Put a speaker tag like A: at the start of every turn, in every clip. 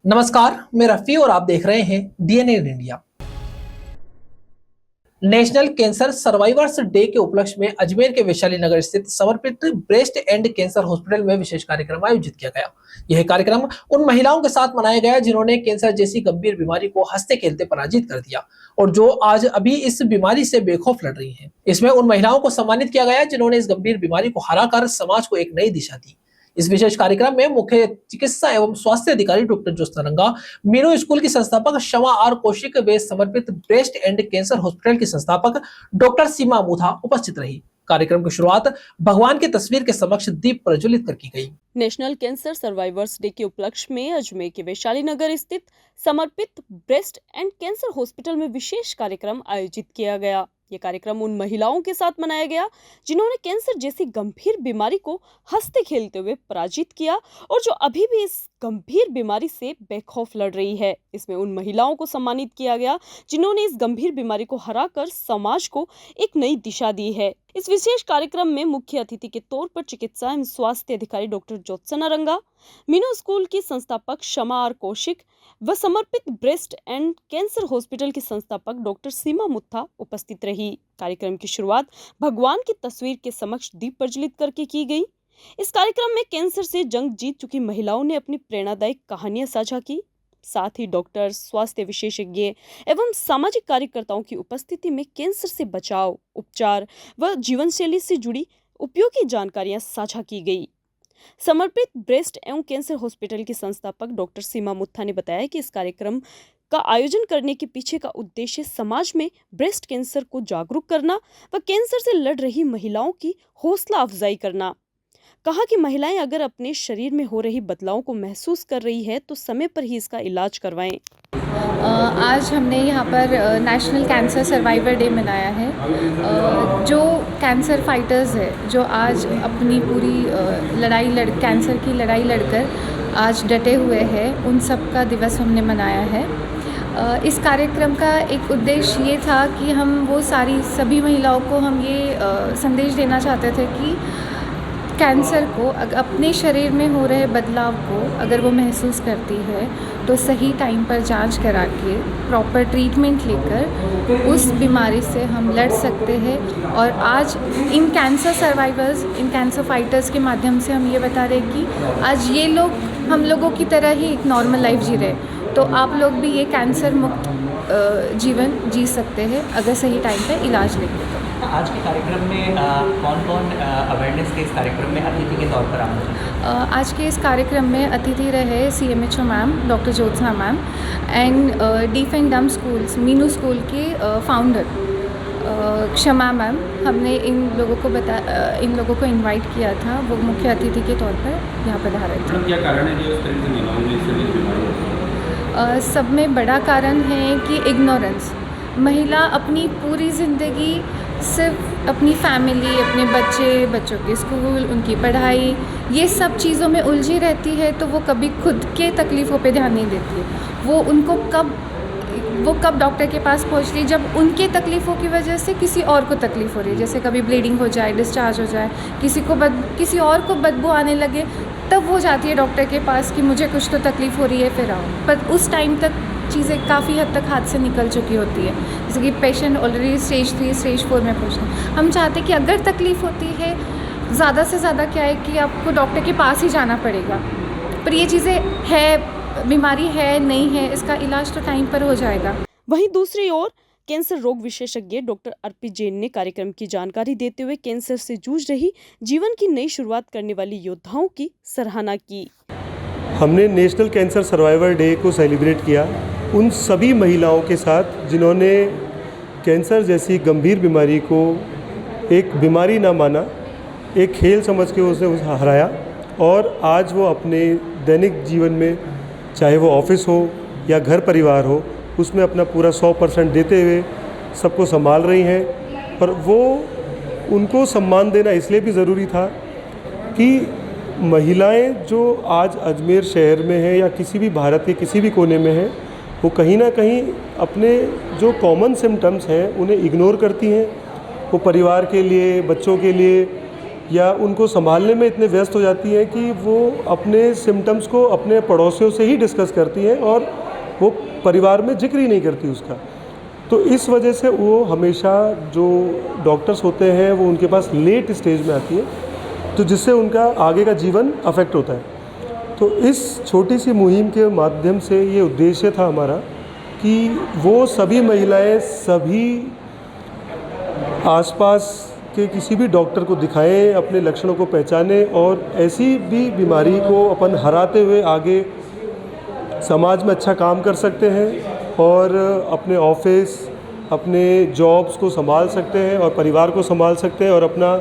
A: नमस्कार, मैं रफी और आप देख रहे हैं DNA in India. National cancer survivors day के उपलक्ष्य में अजमेर के वैशाली नगर स्थित समर्पित ब्रेस्ट एंड कैंसर हॉस्पिटल में विशेष कार्यक्रम आयोजित किया गया। यह कार्यक्रम उन महिलाओं के साथ मनाया गया जिन्होंने कैंसर जैसी गंभीर बीमारी को हंसते खेलते पराजित कर दिया और जो आज अभी इस बीमारी से बेखौफ लड़ रही हैं। इसमें उन महिलाओं को सम्मानित किया गया जिन्होंने इस गंभीर बीमारी को हराकर समाज को एक नई दिशा दी। इस विशेष कार्यक्रम में मुख्य चिकित्सा एवं स्वास्थ्य अधिकारी डॉक्टर ज्योत्सना रंगा, मीनू स्कूल की संस्थापक शमा आर कौशिक व समर्पित ब्रेस्ट एंड कैंसर हॉस्पिटल की संस्थापक डॉक्टर सीमा मुथा उपस्थित रही। कार्यक्रम की शुरुआत भगवान की तस्वीर के समक्ष दीप प्रज्वलित कर की गई।
B: नेशनल कैंसर सर्वाइवर्स डे के उपलक्ष्य में अजमेर के वैशाली नगर स्थित समर्पित ब्रेस्ट एंड कैंसर हॉस्पिटल में विशेष कार्यक्रम आयोजित किया गया। ये कार्यक्रम उन महिलाओं के साथ मनाया गया जिन्होंने कैंसर जैसी गंभीर बीमारी को हंसते खेलते हुए पराजित किया और जो अभी भी इस गंभीर बीमारी से बेखौफ लड़ रही है। इसमें उन महिलाओं को सम्मानित किया गया जिन्होंने इस गंभीर बीमारी को हराकर समाज को एक नई दिशा दी है। इस विशेष कार्यक्रम में मुख्य अतिथि के तौर पर चिकित्सा एवं स्वास्थ्य अधिकारी डॉक्टर ज्योत्सना रंगा, मीनू स्कूल की संस्थापक शमा आर कौशिक व समर्पित ब्रेस्ट एंड कैंसर हॉस्पिटल की संस्थापक डॉक्टर सीमा मुथा उपस्थित रही। कार्यक्रम की शुरुआत भगवान की तस्वीर के समक्ष दीप प्रज्वलित करके की गई। इस कार्यक्रम में कैंसर से जंग जीत चुकी महिलाओं ने अपनी प्रेरणादायक कहानियां साझा की। साथ ही डॉक्टर, स्वास्थ्य विशेषज्ञ एवं सामाजिक कार्यकर्ताओं की उपस्थिति में कैंसर से बचाव, उपचार व जीवन शैली से जुड़ी उपयोगी जानकारियां साझा की गई। समर्पित ब्रेस्ट एवं कैंसर हॉस्पिटल की संस्थापक डॉक्टर सीमा मुथा ने बताया कि इस कार्यक्रम का आयोजन करने के पीछे का उद्देश्य समाज में ब्रेस्ट कैंसर को जागरूक करना व कैंसर से लड़ रही महिलाओं की हौसला अफजाई करना। कहा कि महिलाएं अगर अपने शरीर में हो रही बदलावों को महसूस कर रही है तो समय पर ही इसका इलाज करवाएं।
C: आज हमने यहाँ पर नेशनल कैंसर सर्वाइवर डे मनाया है। जो कैंसर फाइटर्स है, जो आज अपनी पूरी कैंसर की लड़ाई लड़कर आज डटे हुए हैं, उन सब का दिवस हमने मनाया है। इस कार्यक्रम का एक उद्देश्य ये था कि हम वो सभी महिलाओं को हम ये संदेश देना चाहते थे कि कैंसर को अपने शरीर में हो रहे बदलाव को अगर वो महसूस करती है तो सही टाइम पर जांच करा के प्रॉपर ट्रीटमेंट लेकर उस बीमारी से हम लड़ सकते हैं। और आज इन कैंसर सर्वाइवर्स, इन कैंसर फाइटर्स के माध्यम से हम ये बता रहे हैं कि आज ये लोग हम लोगों की तरह ही एक नॉर्मल लाइफ जी रहे, तो आप लोग भी ये कैंसर मुक्त जीवन जी सकते हैं अगर सही टाइम पर इलाज लेंगे तो।
D: आज के कार्यक्रम में कौन-कौन अवेयरनेस के इस कार्यक्रम में अतिथि के तौर पर आना?
C: आज के इस कार्यक्रम में अतिथि रहे CMHO ma'am doctor Jyotsna ma'am and deaf and डम स्कूल्स मीनू स्कूल के फाउंडर क्षमा मैम। हमने इन लोगों को इनवाइट किया था, वो मुख्य अतिथि के तौर पर यहाँ पर पधारे थे।
E: क्या कारण है जो इस तरह से महिलाओं में इस तरह की बीमारी होती है?
C: सब में बड़ा कारण है कि इग्नोरेंस। महिला अपनी पूरी ज़िंदगी सिर्फ अपनी फैमिली, अपने बच्चों के स्कूल, उनकी पढ़ाई, ये सब चीज़ों में उलझी रहती है, तो वो कभी खुद के तकलीफ़ों पे ध्यान नहीं देती है। वो कब डॉक्टर के पास पहुंचती है जब उनके तकलीफ़ों की वजह से किसी और को तकलीफ़ हो रही है। जैसे कभी ब्लीडिंग हो जाए, डिस्चार्ज हो जाए, किसी और को बदबू आने लगे, तब वो जाती है डॉक्टर के पास कि मुझे कुछ तो तकलीफ़ हो रही है, फिर आओ। पर उस टाइम तक चीज़ें काफ़ी हद तक हाथ से निकल चुकी होती है। जैसे कि पेशेंट ऑलरेडी स्टेज 3, स्टेज 4 में पहुँचते हैं। हम चाहते हैं कि अगर तकलीफ़ होती है, ज़्यादा से ज़्यादा क्या है कि आपको डॉक्टर के पास ही जाना पड़ेगा, पर ये चीज़ें है, बीमारी है नहीं है, इसका इलाज तो टाइम पर हो जाएगा।
B: वहीं दूसरी ओर कैंसर रोग विशेषज्ञ डॉक्टर अर्पित जैन ने कार्यक्रम की जानकारी देते हुए कैंसर से जूझ रही जीवन की नई शुरुआत करने वाली योद्धाओं की सराहना की।
F: हमने नेशनल कैंसर सर्वाइवर डे को सेलिब्रेट किया उन सभी महिलाओं के साथ जिन्होंने कैंसर जैसी गंभीर बीमारी को एक बीमारी ना माना, एक खेल समझ के उसे हराया और आज वो अपने दैनिक जीवन में, चाहे वो ऑफिस हो या घर परिवार हो, उसमें अपना पूरा 100% देते हुए सबको संभाल रही हैं। और वो उनको सम्मान देना इसलिए भी ज़रूरी था कि महिलाएं जो आज अजमेर शहर में हैं या किसी भी भारत के किसी भी कोने में हैं, वो कहीं ना कहीं अपने जो कॉमन सिम्टम्स हैं उन्हें इग्नोर करती हैं। वो परिवार के लिए, बच्चों के लिए या उनको संभालने में इतने व्यस्त हो जाती हैं कि वो अपने सिम्टम्स को अपने पड़ोसियों से ही डिस्कस करती हैं और वो परिवार में जिक्र ही नहीं करती उसका। तो इस वजह से वो हमेशा जो डॉक्टर्स होते हैं वो उनके पास लेट स्टेज में आती है, तो जिससे उनका आगे का जीवन अफेक्ट होता है। तो इस छोटी सी मुहिम के माध्यम से ये उद्देश्य था हमारा कि वो सभी महिलाएं सभी आसपास के किसी भी डॉक्टर को दिखाएं, अपने लक्षणों को पहचानें और ऐसी भी बीमारी को अपन हराते हुए आगे समाज में अच्छा काम कर सकते हैं और अपने ऑफिस, अपने जॉब्स को संभाल सकते हैं और परिवार को संभाल सकते हैं और अपना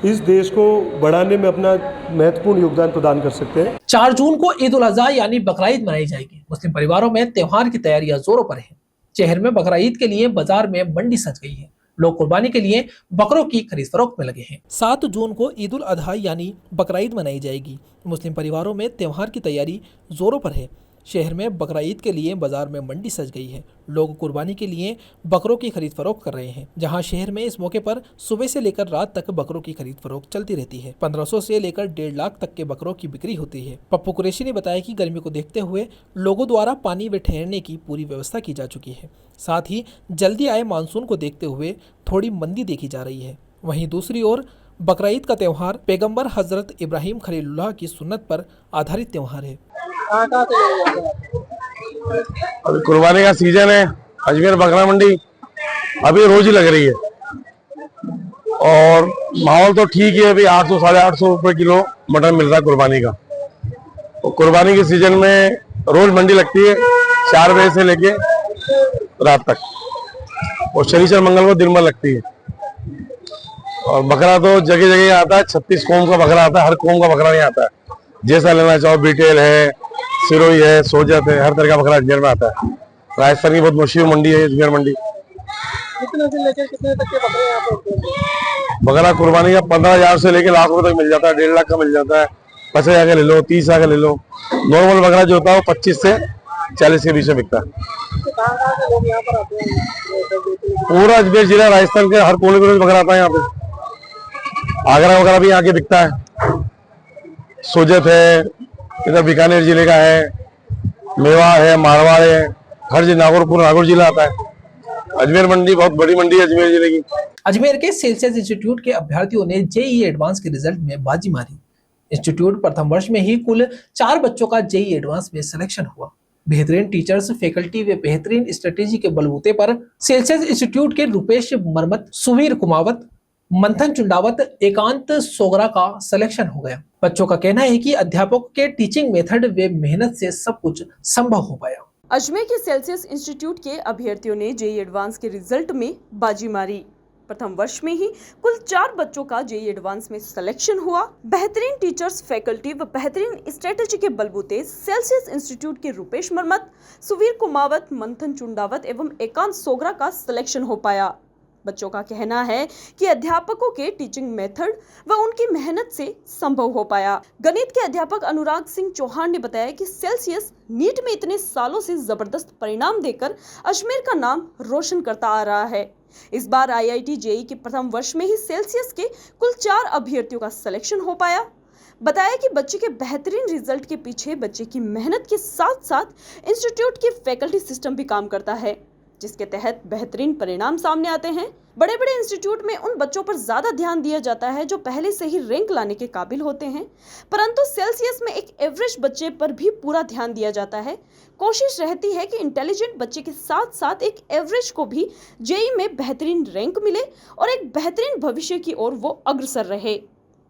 F: इस देश को बढ़ाने में अपना महत्वपूर्ण योगदान प्रदान कर सकते हैं।
A: 4 जून को ईद उल अजहा यानी बकरा ईद मनाई जाएगी। मुस्लिम परिवारों में त्योहार की तैयारियां जोरों पर है। शहर में बकरा ईद के लिए बाजार में मंडी सज गई है। लोग कुर्बानी के लिए बकरों की खरीद फरोख्त में लगे हैं। 7 जून को ईद उल अजहा यानी बकरा ईद मनाई जाएगी। मुस्लिम परिवारों में त्योहार की तैयारी जोरों पर है। शहर में बकरा ईद के लिए बाजार में मंडी सज गई है। लोग कुर्बानी के लिए बकरों की खरीद फरोख्त कर रहे हैं। जहां शहर में इस मौके पर सुबह से लेकर रात तक बकरों की खरीद फरोख्त चलती रहती है। 1500 से लेकर 1.5 लाख तक के बकरों की बिक्री होती है। पप्पू कुरैशी ने बताया कि गर्मी को देखते हुए लोगों द्वारा पानी व ठहरने की पूरी व्यवस्था की जा चुकी है। साथ ही जल्दी आए मानसून को देखते हुए थोड़ी मंदी देखी जा रही है। वहीं दूसरी ओर बकरा ईद का त्यौहार पैगंबर हजरत इब्राहिम खलीलुल्लाह की सुन्नत पर आधारित त्यौहार है।
G: अभी कुर्बानी का सीजन है। अजमेर बकरा मंडी अभी रोज ही लग रही है और माहौल तो ठीक है। अभी 800 साढ़े 800 रुपए किलो मटन मिल रहा है कुर्बानी का। तो कुर्बानी के सीजन में रोज मंडी लगती है 4 बजे से लेके रात तक और शनिचर मंगल को दिन भर लगती है। और बकरा तो जगह जगह आता है। 36 कौम का बकरा आता है। हर कौम का बकरा नहीं आता है। जैसा लेना चाहो, बीटेल है, सिरोही है, सोजत है, हर तरह का बकरा अजमेर में आता है। राजस्थान की बहुत मशहूर मंडी है अजमेर मंडी।
A: कितने से लेकर कितने तक के बकरे यहाँ पे?
G: बकरा कुर्बानी का 15,000 से लेकर लाख रुपए तक मिल जाता है। 1.5 लाख का मिल जाता है। 50,000 का ले लो, 30,000 का ले लो। नॉर्मल बकरा जो होता है वो 25 से 40 के बीच में बिकता है।
A: कहाँ से लोग यहाँ पर आते हैं?
G: पूरा अजमेर जिला, राजस्थान के हर कोने कोने से बकरा आता है यहाँ पे। आगरा वगैरह भी यहाँ के बिकता है। सोजत है, इधर बीकानेर जिले का है, मेवा है, मारवाड़ है, हर नागौर जिला आता है। अजमेर मंडी बहुत बड़ी मंडी है अजमेर जिले की।
A: अजमेर के सेल्सियस इंस्टीट्यूट के अभ्यर्थियों ने जेईई एडवांस के रिजल्ट में बाजी मारी। इंस्टीट्यूट प्रथम वर्ष में ही कुल 4 बच्चों का जेईई एडवांस में सिलेक्शन हुआ। बेहतरीन टीचर्स, फैकल्टी व बेहतरीन स्ट्रेटेजी के बलबूते पर सेल्सियस इंस्टीट्यूट के रुपेश मरमत, सुवीर कुमावत, मंथन चुंडावत, एकांत सोगरा का सिलेक्शन हो गया। बच्चों का कहना है कि अध्यापकों के टीचिंग मेथड व मेहनत से सब कुछ संभव हो पाया।
B: अजमेर के सेल्सियस इंस्टीट्यूट के अभ्यर्थियों ने जेईई एडवांस के रिजल्ट में बाजी मारी। प्रथम वर्ष में ही कुल 4 बच्चों का जेईई एडवांस में सिलेक्शन हुआ। बेहतरीन टीचर्स, फैकल्टी व बेहतरीन स्ट्रेटेजी के बलबूते सेल्सियस इंस्टीट्यूट के रुपेश मरमत, सुवीर कुमावत, मंथन चुंडावत एवं एकांत सोगरा का सिलेक्शन हो पाया। बच्चों का कहना है कि अध्यापकों के टीचिंग मेथड व उनकी मेहनत से संभव हो पाया। गणित के अध्यापक अनुराग सिंह चौहान ने बताया कि सेल्सियस नीट में इतने सालों से जबरदस्त परिणाम देकर अजमेर का नाम रोशन करता आ रहा है। इस बार आईआईटी जेईई के प्रथम वर्ष में ही सेल्सियस के कुल 4 अभ्यर्थियों का सिलेक्शन हो पाया। बताया कि बच्चे के बेहतरीन रिजल्ट के पीछे बच्चे की मेहनत के साथ साथ इंस्टीट्यूट की फैकल्टी सिस्टम भी काम करता है, जिसके तहत बेहतरीन परिणाम सामने आते हैं। बड़े बड़े इंस्टीट्यूट में उन बच्चों पर ज्यादा ध्यान दिया जाता है जो पहले से ही रैंक लाने के काबिल होते हैं, परंतु सेल्सियस में एक एवरेज बच्चे पर भी पूरा ध्यान दिया जाता है। कोशिश रहती है कि इंटेलिजेंट बच्चे के साथ साथ एक एवरेज को भी जेईई में बेहतरीन रैंक मिले और एक बेहतरीन भविष्य की ओर वो अग्रसर रहे।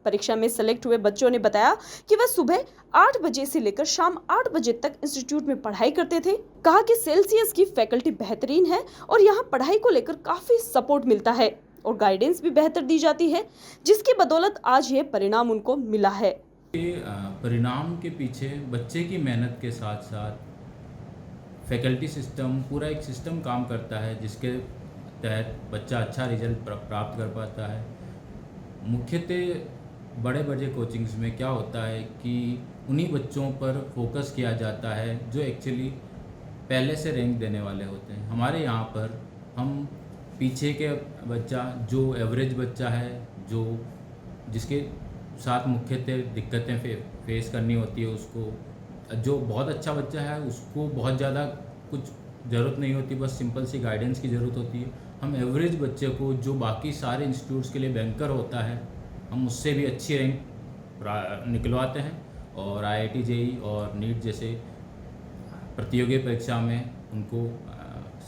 B: परीक्षा में सेलेक्ट हुए बच्चों ने बताया कि वह सुबह 8 बजे से लेकर शाम 8 बजे तक इंस्टीट्यूट में पढ़ाई करते थे। कहा कि सेल्सियस की फैकल्टी बेहतरीन है और यहाँ पढ़ाई को लेकर काफी सपोर्ट मिलता है और गाइडेंस भी बेहतर दी जाती है, जिसकी बदौलत आज ये परिणाम उनको मिला है।
E: परिणाम के पीछे बच्चे की मेहनत के साथ साथ फैकल्टी सिस्टम, पूरा एक सिस्टम काम करता है जिसके तहत बच्चा अच्छा रिजल्ट प्राप्त कर पाता है। मुख्यतः बड़े बड़े कोचिंग्स में क्या होता है कि उन्हीं बच्चों पर फोकस किया जाता है जो एक्चुअली पहले से रैंक देने वाले होते हैं। हमारे यहाँ पर हम पीछे के बच्चा, जो एवरेज बच्चा है, जो जिसके साथ मुख्यतः दिक्कतें फेस करनी होती है उसको। जो बहुत अच्छा बच्चा है उसको बहुत ज़्यादा कुछ ज़रूरत नहीं होती, बस सिंपल सी गाइडेंस की ज़रूरत होती है। हम एवरेज बच्चे को जो बाकी सारे इंस्टीट्यूट्स के लिए बैंकर होता है, हम उससे भी अच्छी रैंक निकलवाते हैं और IIT JEE और नीट जैसे प्रतियोगी परीक्षा में उनको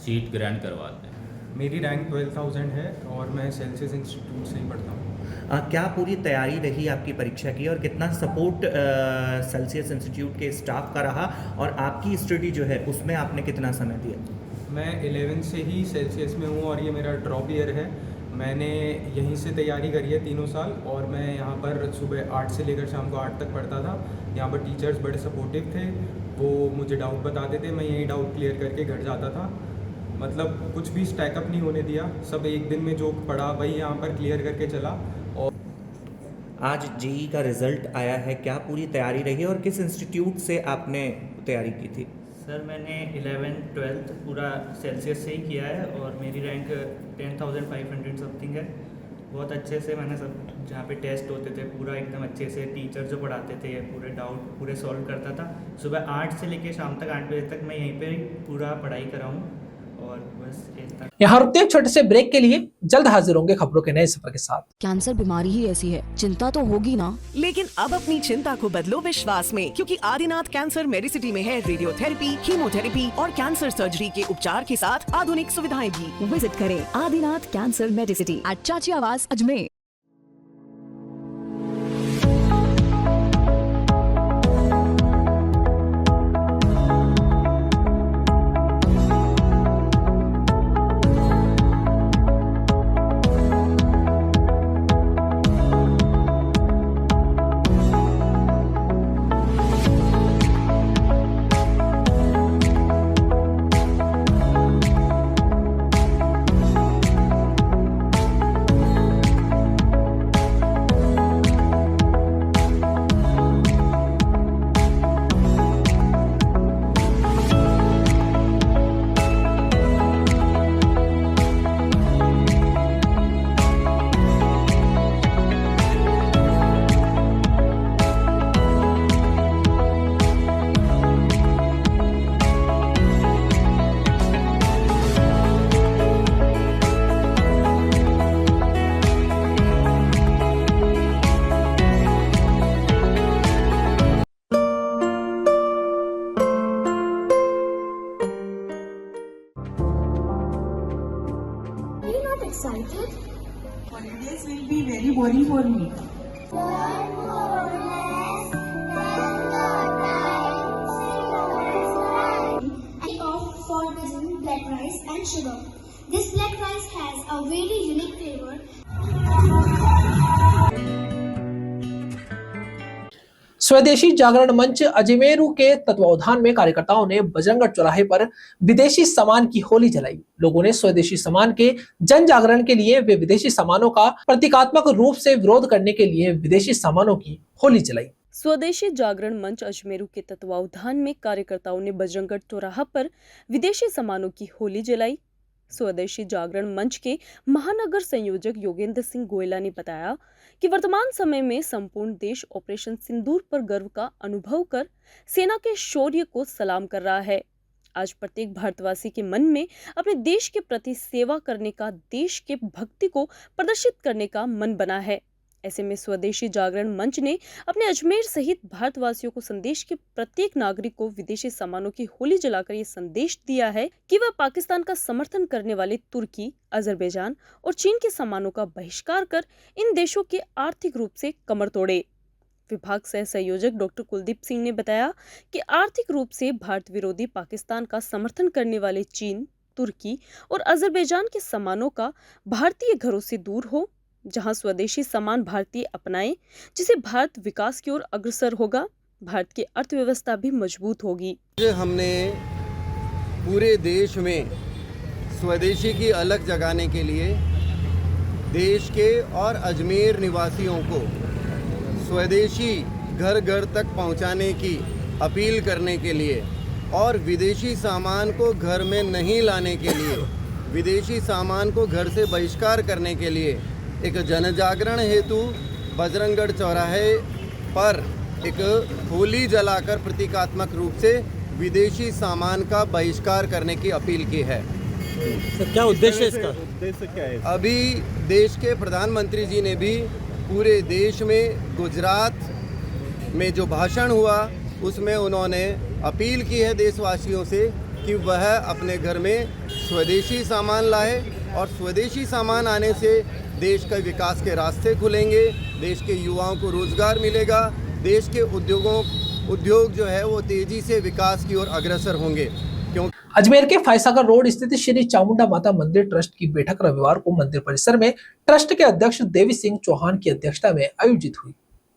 E: सीट ग्रांट करवाते हैं।
H: मेरी रैंक 12,000 है और मैं सेल्सियस इंस्टीट्यूट से ही पढ़ता हूँ।
D: क्या पूरी तैयारी रही आपकी परीक्षा की और कितना सपोर्ट सेल्सियस इंस्टीट्यूट के स्टाफ का रहा, और आपकी स्टडी जो है उसमें आपने कितना समय दिया?
H: मैं 11 से ही सेल्सियस में हूँ और ये मेरा ड्रॉप ईयर है। मैंने यहीं से तैयारी करी है 3 साल, और मैं यहाँ पर सुबह 8 से लेकर शाम को 8 तक पढ़ता था। यहाँ पर टीचर्स बड़े सपोर्टिव थे, वो मुझे डाउट बताते थे, मैं यही डाउट क्लियर करके घर जाता था। मतलब कुछ भी स्टैकअप नहीं होने दिया, सब एक दिन में जो पढ़ा वही यहाँ पर क्लियर करके चला। और
D: आज JEE का रिज़ल्ट आया है, क्या पूरी तैयारी रही और किस इंस्टीट्यूट से आपने तैयारी की थी?
I: सर मैंने 11th 12th पूरा सेल्सियस से ही किया है और मेरी रैंक 10,500 समथिंग है। बहुत अच्छे से मैंने सब जहाँ पे टेस्ट होते थे पूरा एकदम अच्छे से, टीचर जो पढ़ाते थे पूरे डाउट पूरे सॉल्व करता था। सुबह 8 से लेकर शाम तक 8 बजे तक मैं यहीं पे पूरा पढ़ाई कर रहा हूँ और बस इतना।
A: यहाँ रुकते हैं छोटे से ब्रेक के लिए, जल्द हाजिर होंगे खबरों के नए सफर के साथ।
J: कैंसर बीमारी ही ऐसी है, चिंता तो होगी ना।
K: लेकिन अब अपनी चिंता को बदलो विश्वास में, क्योंकि आदिनाथ कैंसर मेडिसिटी में है रेडियोथेरेपी, कीमोथेरेपी और कैंसर सर्जरी के उपचार के साथ आधुनिक सुविधाएं भी। विजिट करें आदिनाथ कैंसर मेडिसिटी
J: एट चाची आवास Ajmer.
L: excited? Holidays will be very boring for me. For using black rice and sugar. This black rice has a very unique flavor.
A: स्वदेशी जागरण मंच अजमेरू के तत्वावधान में कार्यकर्ताओं ने बजरंगगढ़ चौराहे पर विदेशी सामान की होली जलाई। लोगों ने स्वदेशी सामान के जन जागरण के लिए वे विदेशी सामानों का प्रतीकात्मक रूप से विरोध करने के लिए विदेशी सामानों की होली जलाई।
B: स्वदेशी जागरण मंच अजमेरू के तत्वावधान में कार्यकर्ताओं ने बजरंगगढ़ चौराहा पर विदेशी सामानों की होली जलाई। स्वदेशी जागरण मंच के महानगर संयोजक योगेंद्र सिंह गोयला ने बताया कि वर्तमान समय में संपूर्ण देश ऑपरेशन सिंदूर पर गर्व का अनुभव कर सेना के शौर्य को सलाम कर रहा है। आज प्रत्येक भारतवासी के मन में अपने देश के प्रति सेवा करने का, देश के भक्ति को प्रदर्शित करने का मन बना है। ऐसे में स्वदेशी जागरण मंच ने अपने अजमेर सहित भारतवासियों को संदेश के प्रत्येक नागरिक को विदेशी सामानों की होली जलाकर ये संदेश दिया है कि वह पाकिस्तान का समर्थन करने वाले तुर्की, अजरबैजान और चीन के सामानों का बहिष्कार कर इन देशों के आर्थिक रूप से कमर तोड़े। विभाग सह संयोजक डॉक्टर कुलदीप सिंह ने बताया कि आर्थिक रूप से भारत विरोधी पाकिस्तान का समर्थन करने वाले चीन, तुर्की और अजरबैजान के सामानों का भारतीय घरों से दूर हो। जहां स्वदेशी सामान भारतीय अपनाएं, जिसे भारत विकास की ओर अग्रसर होगा, भारत की अर्थव्यवस्था भी मजबूत होगी।
M: हमने पूरे देश में स्वदेशी की अलग जगाने के लिए देश के और अजमेर निवासियों को स्वदेशी घर घर तक पहुंचाने की अपील करने के लिए और विदेशी सामान को घर में नहीं लाने के लिए, विदेशी सामान को घर से बहिष्कार करने के लिए एक जनजागरण हेतु बजरंगगढ़ चौराहे पर एक होली जलाकर प्रतीकात्मक रूप से विदेशी सामान का बहिष्कार करने की अपील की है।
N: सर क्या उद्देश्य है इसका? उद्देश्य क्या है?
M: अभी देश के प्रधानमंत्री जी ने भी पूरे देश में गुजरात में जो भाषण हुआ उसमें उन्होंने अपील की है देशवासियों से कि वह अपने घर में स्वदेशी सामान लाए और स्वदेशी सामान आने से देश के विकास के रास्ते खुलेंगे, देश के युवाओं को रोजगार मिलेगा, देश के उद्योग जो है वो तेजी से विकास की ओर अग्रसर होंगे। क्योंकि
A: अजमेर के फायसागर रोड स्थित श्री चामुंडा माता मंदिर ट्रस्ट की बैठक रविवार को मंदिर परिसर में ट्रस्ट के अध्यक्ष देवी सिंह चौहान की अध्यक्षता में आयोजित हुई।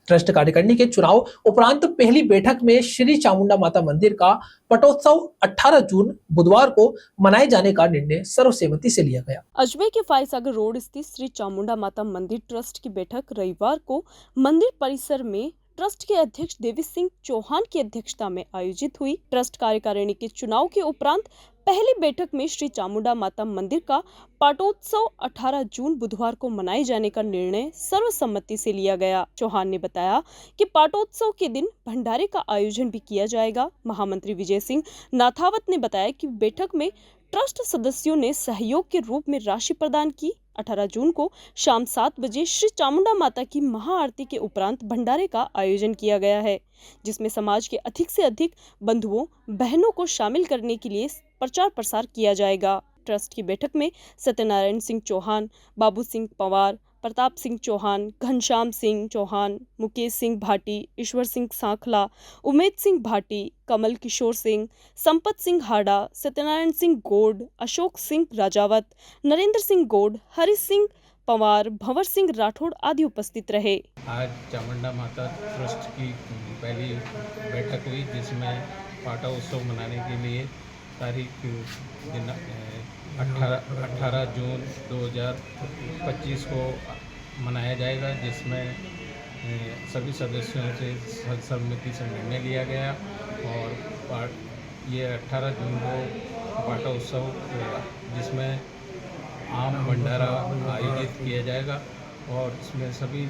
A: ट्रस्ट कार्यकारिणी के चुनाव उपरांत पहली बैठक में श्री चामुंडा माता मंदिर का पटोत्सव 18 जून बुधवार को मनाए जाने का निर्णय सर्वसम्मति से लिया गया।
B: अजमेर के फायसागर रोड स्थित श्री चामुंडा माता मंदिर ट्रस्ट की बैठक रविवार को मंदिर परिसर में ट्रस्ट के अध्यक्ष देवी सिंह चौहान की अध्यक्षता में आयोजित हुई। ट्रस्ट कार्यकारिणी के चुनाव के उपरांत पहली बैठक में श्री चामुंडा माता मंदिर का पाटोत्सव 18 जून बुधवार को मनाए जाने का निर्णय सर्वसम्मति से लिया गया। चौहान ने बताया कि पाटोत्सव के दिन भंडारे का आयोजन भी किया जाएगा। महामंत्री विजय सिंह नाथावत ने बताया कि बैठक में ट्रस्ट सदस्यों ने सहयोग के रूप में राशि प्रदान की। 18 जून को शाम 7 बजे श्री चामुंडा माता की महाआरती के उपरांत भंडारे का आयोजन किया गया है, जिसमें समाज के अधिक से अधिक बंधुओं बहनों को शामिल करने के लिए प्रचार प्रसार किया जाएगा। ट्रस्ट की बैठक में सत्यनारायण सिंह चौहान, बाबू सिंह पंवार, प्रताप सिंह चौहान, घनश्याम सिंह चौहान, मुकेश सिंह भाटी, ईश्वर सिंह सांखला, उमेद सिंह भाटी, कमल किशोर सिंह, संपत सिंह हाडा, सत्यनारायण सिंह गोड, अशोक सिंह राजावत, नरेंद्र सिंह गोड, हरि सिंह पंवार, भंवर सिंह राठौड़ आदि उपस्थित रहे।
O: आज चामुंडा माता ट्रस्ट की पहली बैठक हुई, जिसमें पाटा उत्सव मनाने के लिए तारीख 18 जून 2025 को मनाया जाएगा, जिसमें सभी सदस्यों से सर्वसम्मति से निर्णय लिया गया और ये 18 जून को पाटा उत्सव जिसमें आम भंडारा आयोजित किया जाएगा और इसमें सभी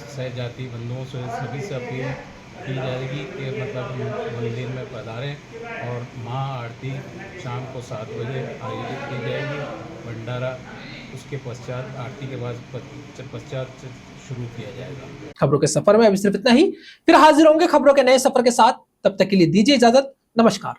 O: सहजाति बंधुओं से सभी से अपील की जाएगी कि मतलब मंदिर में पधारें और महाआरती शाम को 7 बजे आयोजित की जाएगी। भंडारा उसके पश्चात आरती के पश्चात शुरू किया जाएगा।
A: खबरों के सफर में अभी सिर्फ इतना ही, फिर हाजिर होंगे खबरों के नए सफर के साथ। तब तक के लिए दीजिए इजाजत। नमस्कार।